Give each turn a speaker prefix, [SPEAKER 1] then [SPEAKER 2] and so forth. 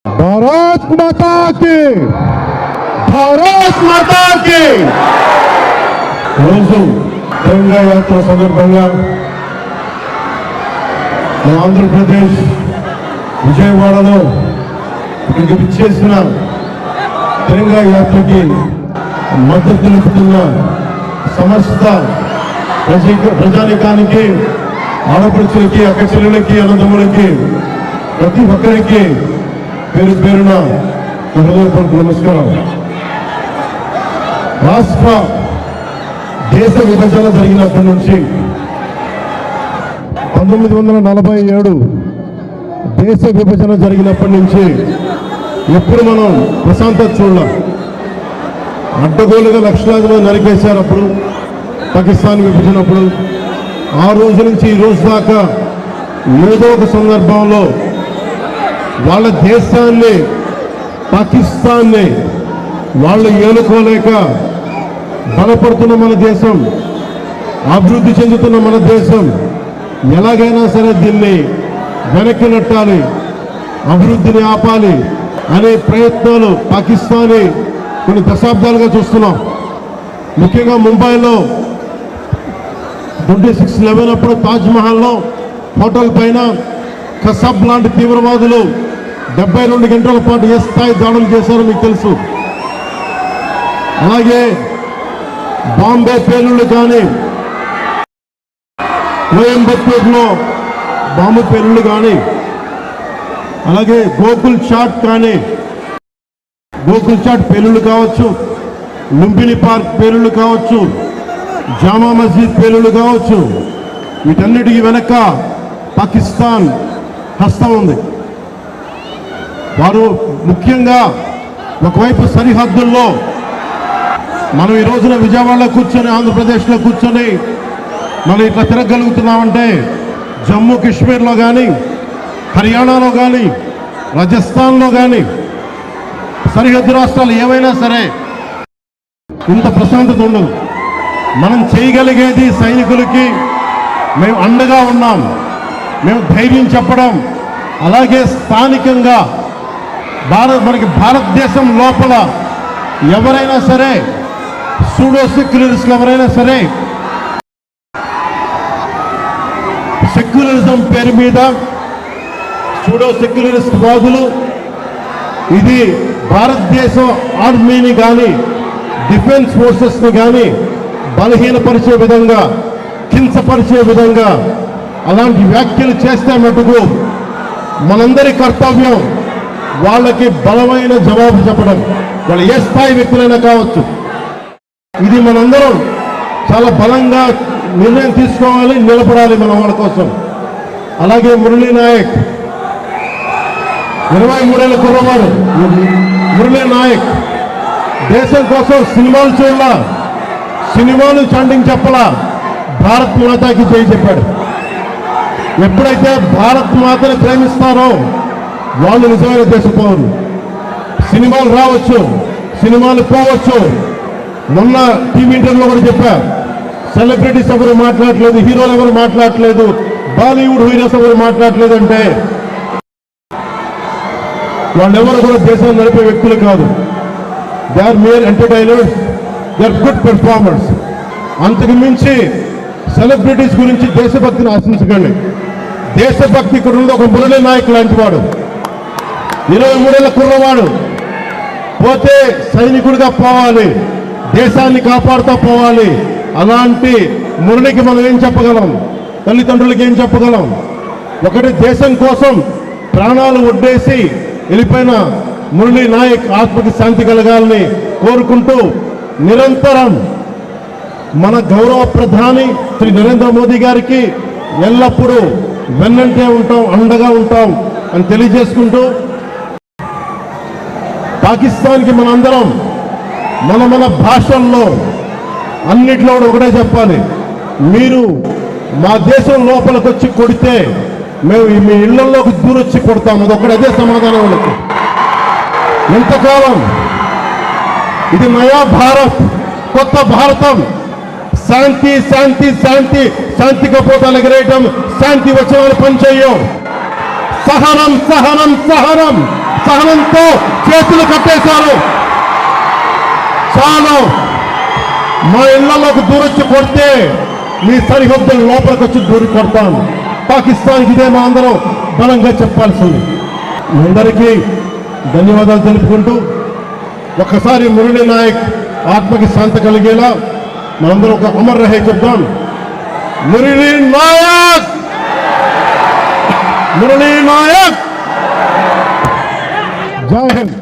[SPEAKER 1] भारत माता की, भारत माता की। రోజు తెలంగాణ యాత్ర సందర్భంగా ఆంధ్రప్రదేశ్ విజయవాడలో ఇక్కడికి విచ్చేసిన తెలంగాణ యాత్రకి మద్దతు తెలుపుతున్న సమస్త ప్రజానికానికి, ఆడపడుచులకి, అక్క చెల్లెలకి, అన్నదమ్ములకి, ప్రతి ఒక్కరికి పేరు పేరున హృదయపూర్వక నమస్కారం. రాష్ట్ర దేశ విభజన జరిగినప్పటి నుంచి 1947 దేశ విభజన జరిగినప్పటి నుంచి ఎప్పుడు మనం ప్రశాంతత చూడలేం. అడ్డగోలుగా లక్షలాదిలో నరికేశారు. అప్పుడు పాకిస్తాన్ విభజనప్పుడు ఆ రోజు నుంచి ఈ రోజు దాకా ఏదో ఒక సందర్భంలో వాళ్ళ దేశాన్ని, పాకిస్తాన్ని వాళ్ళు ఏలుకోలేక బలపడుతున్న మన దేశం, అభివృద్ధి చెందుతున్న మన దేశం ఎలాగైనా సరే దీన్ని వెనక్కి నెట్టాలి, అభివృద్ధిని ఆపాలి అనే ప్రయత్నాలు పాకిస్తానీ కొన్ని దశాబ్దాలుగా చూస్తున్నాం. ముఖ్యంగా ముంబైలో 26/11 అప్పుడు తాజ్మహల్లో హోటల్ పైన కసబ్ లాంటి తీవ్రవాదులు 72 గంటల పాటు ఏ స్థాయి దాడులు చేశారో మీకు తెలుసు. అలాగే బాంబే పేలుళ్ళు కానీ, కోయంబత్తూరులో బాంబు పేలుళ్ళు కానీ, అలాగే గోకుల్ చాట్ కానీ, గోకుల్ చాట్ పేలుళ్ళు కావచ్చు, లుంబిని పార్క్ పేలుళ్ళు కావచ్చు, జామా మస్జిద్ పేలుళ్ళు కావచ్చు, వీటన్నిటికీ వెనక పాకిస్తాన్ హస్తం ఉంది. వారు ముఖ్యంగా ఒకవైపు సరిహద్దుల్లో మనం ఈ రోజున విజయవాడలో కూర్చొని, ఆంధ్రప్రదేశ్లో కూర్చొని మనం ఇట్లా తిరగలుగుతున్నామంటే జమ్మూ కాశ్మీర్లో కానీ, హర్యానాలో కానీ, రాజస్థాన్లో కానీ, సరిహద్దు రాష్ట్రాలు ఏవైనా సరే ఇంత ప్రశాంతత ఉండదు. మనం చేయగలిగేది సైనికులకి మేము అండగా ఉన్నాం, మేము ధైర్యం చెప్పడం, అలాగే స్థానికంగా మనకి భారతదేశం లోపల ఎవరైనా సరే సూడో సెక్యులరిస్టులు ఎవరైనా సరే సెక్యులరిజం పేరు మీద సూడో సెక్యులరిస్ట్ వాదులు ఇది భారతదేశం ఆర్మీని కానీ, డిఫెన్స్ ఫోర్సెస్ని కానీ బలహీనపరిచే విధంగా, కించపరిచే విధంగా అలాంటి వ్యాఖ్యలు చేస్తే మటుకు మనందరి కర్తవ్యం వాళ్ళకి బలమైన జవాబు చెప్పడం, వాళ్ళు ఏ స్థాయి వ్యక్తులైనా కావచ్చు. ఇది మనందరం చాలా బలంగా నిర్ణయం తీసుకోవాలి, నిలబడాలి మనం వాళ్ళ కోసం. అలాగే మురళీ నాయక్ 23 ఏళ్ళ కుర్రవాడు మురళీ నాయక్ దేశం కోసం సినిమాలు చూడాల, సినిమాలు చాంటింగ్ చెప్పలా, భారత్ మాతాకి జై చెప్పాడు. ఎప్పుడైతే భారత్ మాతని ప్రేమిస్తారో వాళ్ళు నిజమైన దేశ పౌరులు. సినిమాలు రావచ్చు, సినిమాలు పోవచ్చు. మొన్న టీవీ ఇంటర్వ్యూలో కూడా చెప్పా, సెలబ్రిటీస్ ఎవరు మాట్లాడలేదు, హీరోలు ఎవరు మాట్లాడలేదు, బాలీవుడ్ హీరోస్ ఎవరు మాట్లాడలేదు అంటే వాళ్ళెవరు కూడా దేశాన్ని నడిపే వ్యక్తులు కాదు. They are mere entertainers, they are good performers. అంతకు మించి సెలబ్రిటీస్ గురించి దేశభక్తిని ఆశించకండి. దేశభక్తి ఇక్కడ ఉంది. ఒక మురళీ నాయక్ లాంటి వాడు 23 ఏళ్ళ కుర్రవాడు పోతే సైనికుడిగా పోవాలి, దేశాన్ని కాపాడుతూ పోవాలి. అలాంటి మురళికి మనం ఏం చెప్పగలం? తల్లిదండ్రులకి ఏం చెప్పగలం? ఒకటి దేశం కోసం ప్రాణాలు ఒడ్డేసి వెళ్ళిపోయిన మురళీ నాయక్ ఆత్మకి శాంతి కలగాలని కోరుకుంటూ నిరంతరం మన గౌరవ ప్రధాని శ్రీ నరేంద్ర మోదీ గారికి ఎల్లప్పుడూ వెన్నంటే ఉంటాం, అండగా ఉంటాం అని తెలియజేసుకుంటూ, పాకిస్తాన్కి మనందరం మన భాషల్లో అన్నిట్లో ఒకటే చెప్పాలి, మీరు మా దేశం లోపలికి వచ్చి కొడితే మేము మీ ఇళ్లలోకి దూరొచ్చి కొడతాం. అదొక్కటి, అదే సమాధానం వాళ్ళకి. ఎంతకాలం ఇది నయా భారత్, కొత్త భారతం, శాంతి శాంతి శాంతి, శాంతిగా పోతాలు ఎగరేయటం, శాంతి వచనాలు పనిచేయం. సహనం సహనం సహనం సహనంతో చేతులు కట్టేశారు. చాలు, మా ఇళ్లలోకి దూరొచ్చి కొడితే మీ సరిహద్దుల లోపలికి వచ్చి దూరి కొడతాను. పాకిస్తాన్కి ఇదే మా అందరం బలంగా చెప్పాల్సింది. మీ అందరికీ ధన్యవాదాలు తెలుపుకుంటూ ఒక్కసారి మురళీ నాయక్ ఆత్మకి శాంతి కలిగేలా మనందరం ఒక అమర్ రహే చెప్తాం. మురళీ నాయక్, మురళీ నాయక్, జై హింద్.